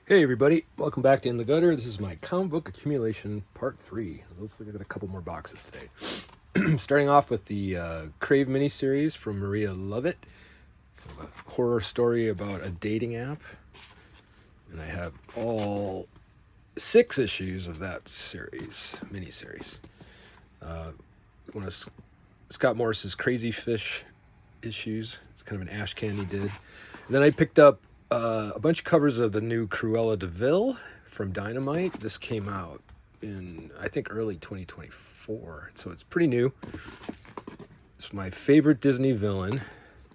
Hey everybody, welcome back to In the Gutter. This is my comic book accumulation part 3. Let's look at a couple more boxes today. Starting off with the Crave miniseries from Maria Lovett, a horror story about a dating app. And I have all 6 issues of that miniseries. One of Scott Morris's Crazy Fish issues. It's kind of an Ash Candy did. And then I picked up a bunch of covers of the new Cruella de Vil from Dynamite. This came out in, I think, early 2024, so it's pretty new. It's my favorite Disney villain,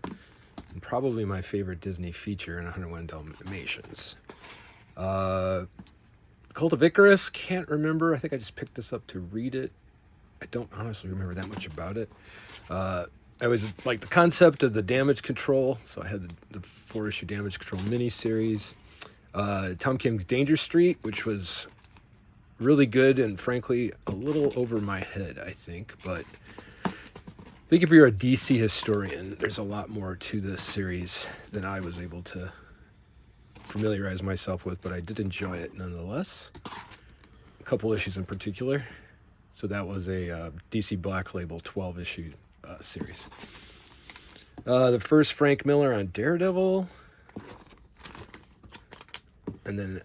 and probably my favorite Disney feature in 101 Dalmatians. Cult of Icarus, can't remember. I think I just picked this up to read it. I don't honestly remember that much about it. I was like the concept of the damage control, so I had the 4-issue damage control miniseries. Tom King's Danger Street, which was really good and frankly a little over my head, I think. But I think if you're a DC historian, there's a lot more to this series than I was able to familiarize myself with, but I did enjoy it nonetheless. A couple issues in particular. So that was a DC Black Label 12-issue series. The first Frank Miller on Daredevil, and then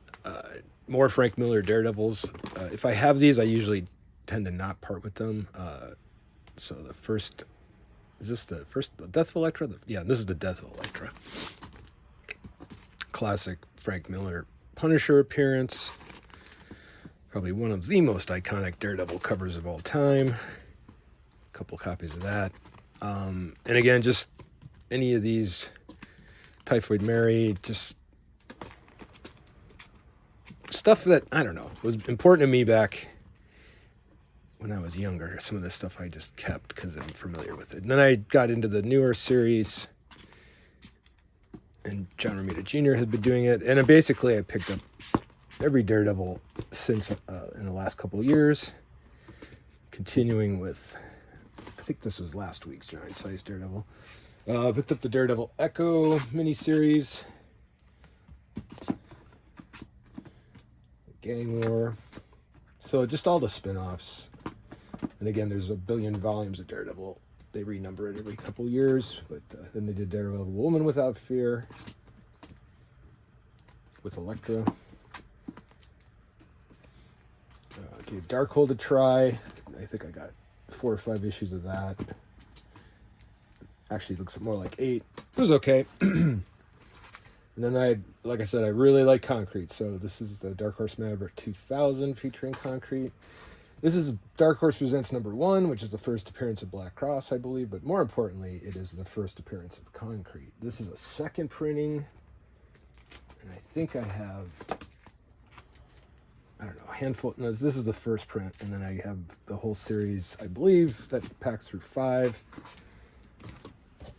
more Frank Miller Daredevils. If I have these, I usually tend to not part with them. So the first, is this the first Death of Elektra? Yeah, this is the Death of Elektra. Classic Frank Miller Punisher appearance. Probably one of the most iconic Daredevil covers of all time. Couple copies of that, and again, just any of these, Typhoid Mary, just stuff that I don't know was important to me back when I was younger. Some of this stuff I just kept because I'm familiar with it. And then I got into the newer series, and John Romita Jr. had been doing it, and basically I picked up every Daredevil since in the last couple of years, continuing with, I think this was last week's giant size Daredevil. Picked up the Daredevil Echo miniseries, Gang War. So just all the spin-offs. And again, there's a billion volumes of Daredevil. They renumber it every couple years, but then they did Daredevil Woman Without Fear with Elektra. Gave Darkhold a try. I think I got 4 or 5 issues of that. Actually, it looks more like 8. It was okay. And then like I said, I really like Concrete. So this is the Dark Horse Maverick 2000 featuring Concrete. This is Dark Horse Presents #1, which is the first appearance of Black Cross, I believe. But more importantly, it is the first appearance of Concrete. This is a second printing. And I think I have, I don't know, a handful. No, this is the first print, and then I have the whole series, I believe, that packs through 5.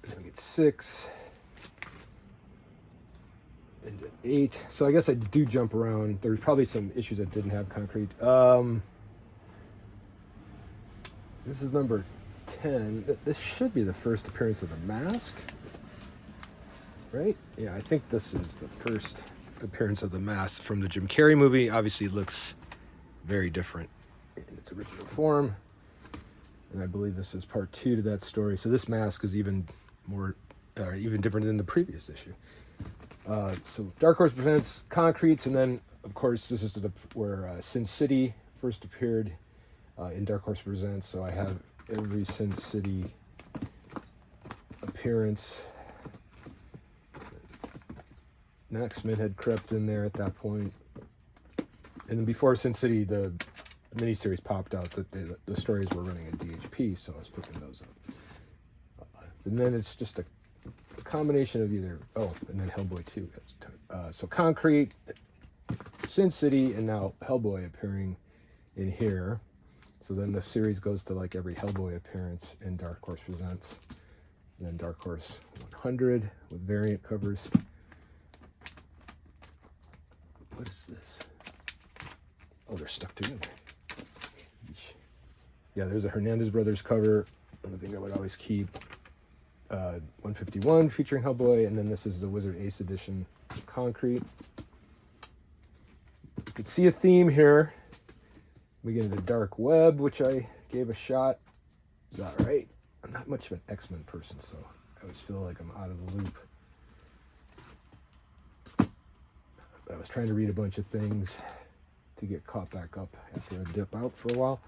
And then we get 6. And 8. So I guess I do jump around. There's probably some issues that didn't have Concrete. This is number 10. This should be the first appearance of the Mask. Right? Yeah, I think this is the first appearance of the Mask from the Jim Carrey movie. Obviously, it looks very different in its original form, and I believe this is part 2 to that story. So this Mask is even different than the previous issue. So Dark Horse presents Concretes, and then of course this is where Sin City first appeared in Dark Horse Presents. So I have every Sin City appearance. X-Men had crept in there at that point. And then before Sin City, the miniseries popped out that the stories were running in DHP, so I was picking those up. And then it's just a combination of either, and then Hellboy 2. So Concrete, Sin City, and now Hellboy appearing in here. So then the series goes to like every Hellboy appearance in Dark Horse Presents. And then Dark Horse 100 with variant covers. What is this? Oh, they're stuck together. Yeah, there's a Hernandez Brothers cover. I think I would always keep 151 featuring Hellboy, and then this is the Wizard Ace edition Concrete. can see a theme here. We get into Dark Web, which I gave a shot. Is that right? I'm not much of an X-Men person, so I always feel like I'm out of the loop. I was trying to read a bunch of things to get caught back up after I dip out for a while.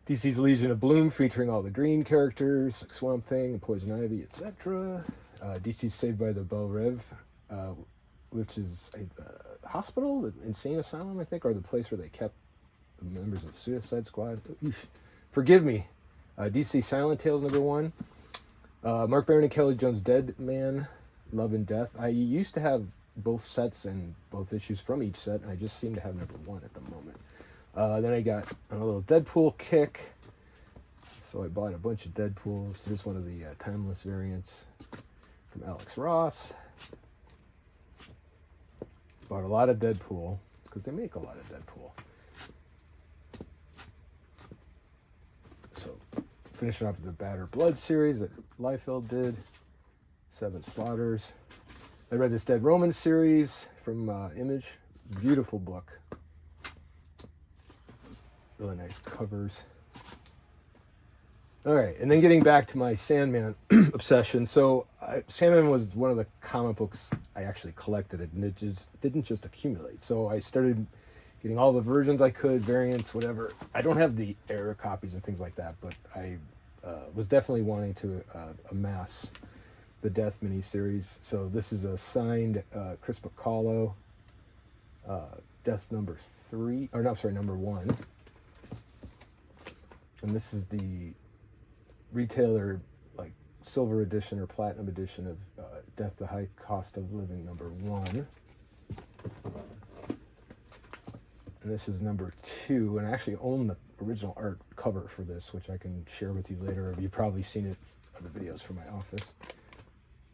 DC's Legion of Bloom, featuring all the green characters like Swamp Thing and Poison Ivy, etc. DC's Saved by the Belle Rev, which is a hospital, an insane asylum, I think, or the place where they kept the members of the Suicide Squad. Forgive me. DC Silent Tales #1. Mark Baron and Kelly Jones' Dead Man, Love and Death. I used to have both sets and both issues from each set, and I just seem to have #1 at the moment. Then I got on a little Deadpool kick, so I bought a bunch of Deadpools. Here's one of the timeless variants from Alex Ross. Bought a lot of Deadpool, because they make a lot of Deadpool. So, finishing off the Batter Blood series that Liefeld did. 7 Slaughters. I read this Dead Romans series from Image. Beautiful book. Really nice covers. All right, and then getting back to my Sandman obsession. So Sandman was one of the comic books I actually collected, and it just didn't just accumulate. So I started getting all the versions I could, variants, whatever. I don't have the error copies and things like that, but I was definitely wanting to amass the Death miniseries. So this is a signed Chris Bacalo, Death #1. And this is the retailer, like, silver edition or platinum edition of Death, the High Cost of Living #1. And this is #2, and I actually own the original art cover for this, which I can share with you later. You've probably seen it on the videos from my office.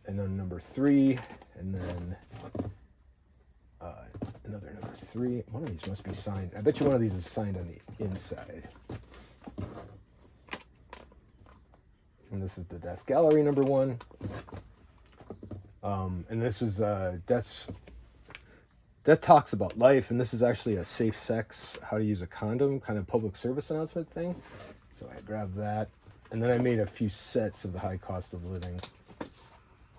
And then #3, and then another #3. One of these must be signed. I bet you one of these is signed on the inside. And this is the Death Gallery #1. And this is Death Talks About Life, and this is actually a safe sex, how to use a condom kind of public service announcement thing. So I grabbed that. And then I made a few sets of the High Cost of Living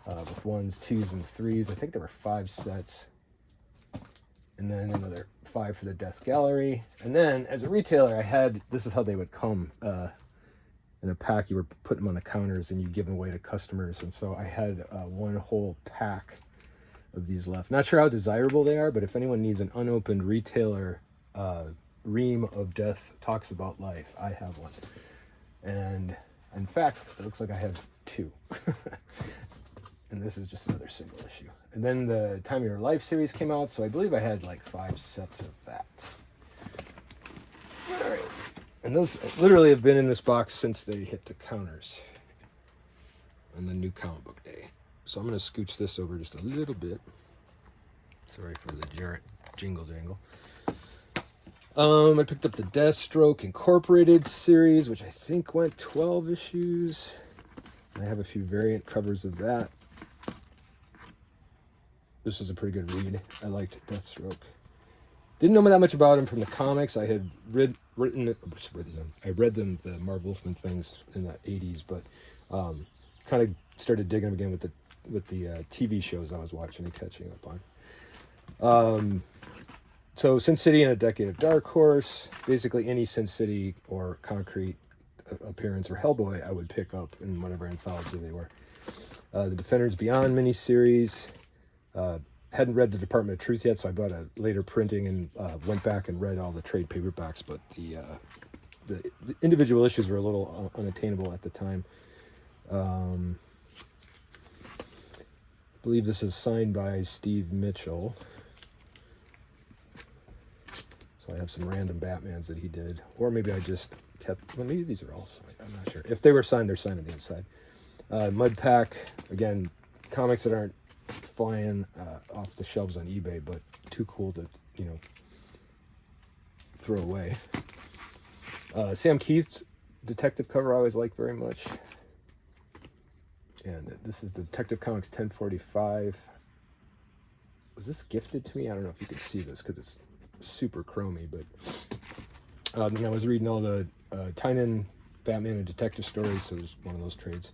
with 1s, 2s, and 3s. I think there were 5 sets. And then another 5 for the Death Gallery. And then as a retailer, I had, this is how they would come in a pack. You were putting them on the counters and you give them away to customers. And so I had one whole pack of these left. Not sure how desirable they are, but if anyone needs an unopened retailer ream of Death Talks About Life, I have one. And in fact, it looks like I have 2. And this is just another single issue. And then the Time of Your Life series came out, so I believe I had like 5 sets of that. All right. And those literally have been in this box since they hit the counters on the new comic book day. So I'm going to scooch this over just a little bit. Sorry for the jingle jangle. I picked up the Deathstroke Incorporated series, which I think went 12 issues. I have a few variant covers of that. This was a pretty good read. I liked Deathstroke. Didn't know that much about him from the comics. I had read them, the Marv Wolfman things in the 80s, but kind of started digging them again with the TV shows I was watching and catching up on. So Sin City and A Decade of Dark Horse, basically any Sin City or Concrete appearance or Hellboy I would pick up in whatever anthology they were. The Defenders Beyond miniseries. Hadn't read the Department of Truth yet, so I bought a later printing and went back and read all the trade paperbacks, but the individual issues were a little unattainable at the time. I believe this is signed by Steve Mitchell. So I have some random Batmans that he did. Or maybe I just kept... Well, maybe these are all signed. I'm not sure. If they were signed, they're signed on the inside. Mud Pack. Again, comics that aren't flying off the shelves on eBay, but too cool to, throw away. Sam Keith's detective cover I always like very much. And this is Detective Comics 1045. Was this gifted to me? I don't know if you can see this because it's super chromy, but then I was reading all the Tynion Batman and Detective stories, so it was one of those trades.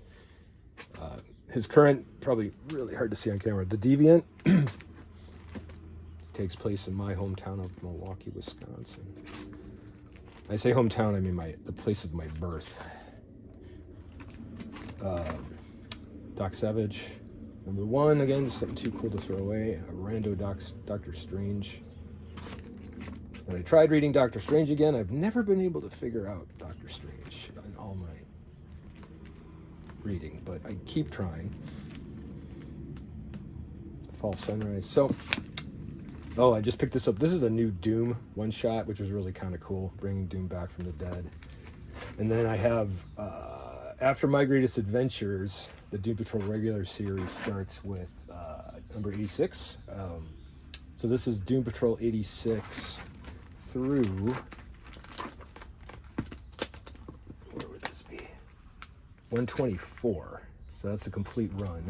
His current, probably really hard to see on camera, The Deviant, takes place in my hometown of Milwaukee, Wisconsin. I say hometown, I mean the place of my birth. Doc Savage, number 1, again, just something too cool to throw away. A rando Doctor Strange. When I tried reading Doctor Strange again, I've never been able to figure out Doctor Strange in all my reading, but I keep trying. Fall Sunrise. So, I just picked this up. This is a new Doom one-shot, which was really kind of cool, bringing Doom back from the dead. And then I have, after My Greatest Adventures, the Doom Patrol regular series starts with number 86. So this is Doom Patrol 86 through, where would this be? 124. So that's the complete run.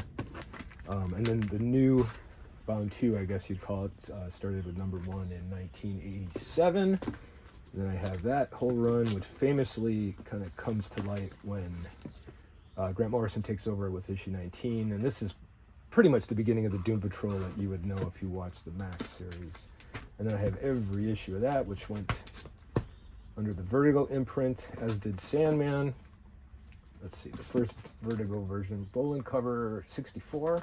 And then the new Bound 2, I guess you'd call it, started with number 1 in 1987. And then I have that whole run, which famously kind of comes to light when Grant Morrison takes over with issue 19. And this is pretty much the beginning of the Doom Patrol that you would know if you watched the Max series. And then I have every issue of that, which went under the Vertigo imprint, as did Sandman. Let's see, the first Vertigo version, Bolin cover 64.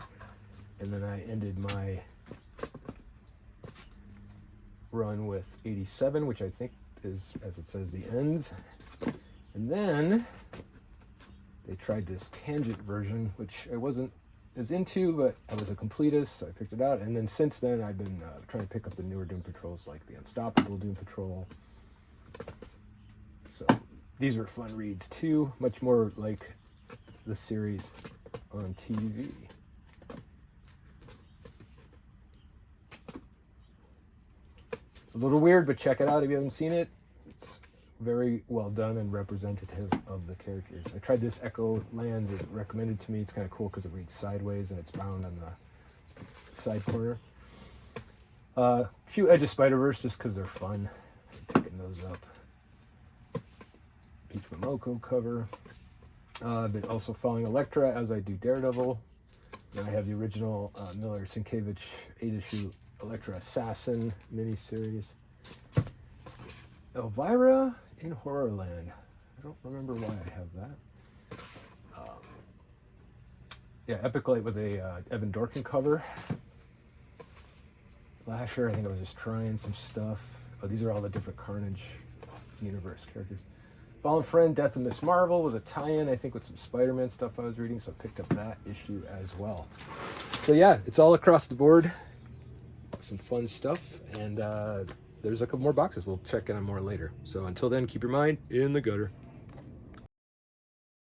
And then I ended my run with 87, which I think is, as it says, the ends. And then they tried this Tangent version, which I wasn't as into, but I was a completist, so I picked it out. And then since then, I've been trying to pick up the newer Doom Patrols, like the Unstoppable Doom Patrol. So these were fun reads too, much more like the series on TV. A little weird, but check it out if you haven't seen it. It's very well done and representative of the characters. I tried this Echo Lands, it recommended to me. It's kind of cool because it reads sideways and it's bound on the side corner. A few Edge of Spider-Verse just because they're fun. I'm picking those up. Peach Momoko cover. I've been also following Elektra as I do Daredevil. Then I have the original Miller Sienkiewicz 8-issue Elektra Assassin miniseries. Elvira in Horrorland. I don't remember why I have that. Yeah, Epic Light with a Evan Dorkin cover. Lasher, I think I was just trying some stuff. Oh, these are all the different Carnage universe characters. Fallen Friend, Death of Miss Marvel was a tie-in, I think, with some Spider-Man stuff I was reading, so I picked up that issue as well. So yeah, it's all across the board. Some fun stuff, and there's a couple more boxes. We'll check in on more later. So until then, keep your mind in the gutter.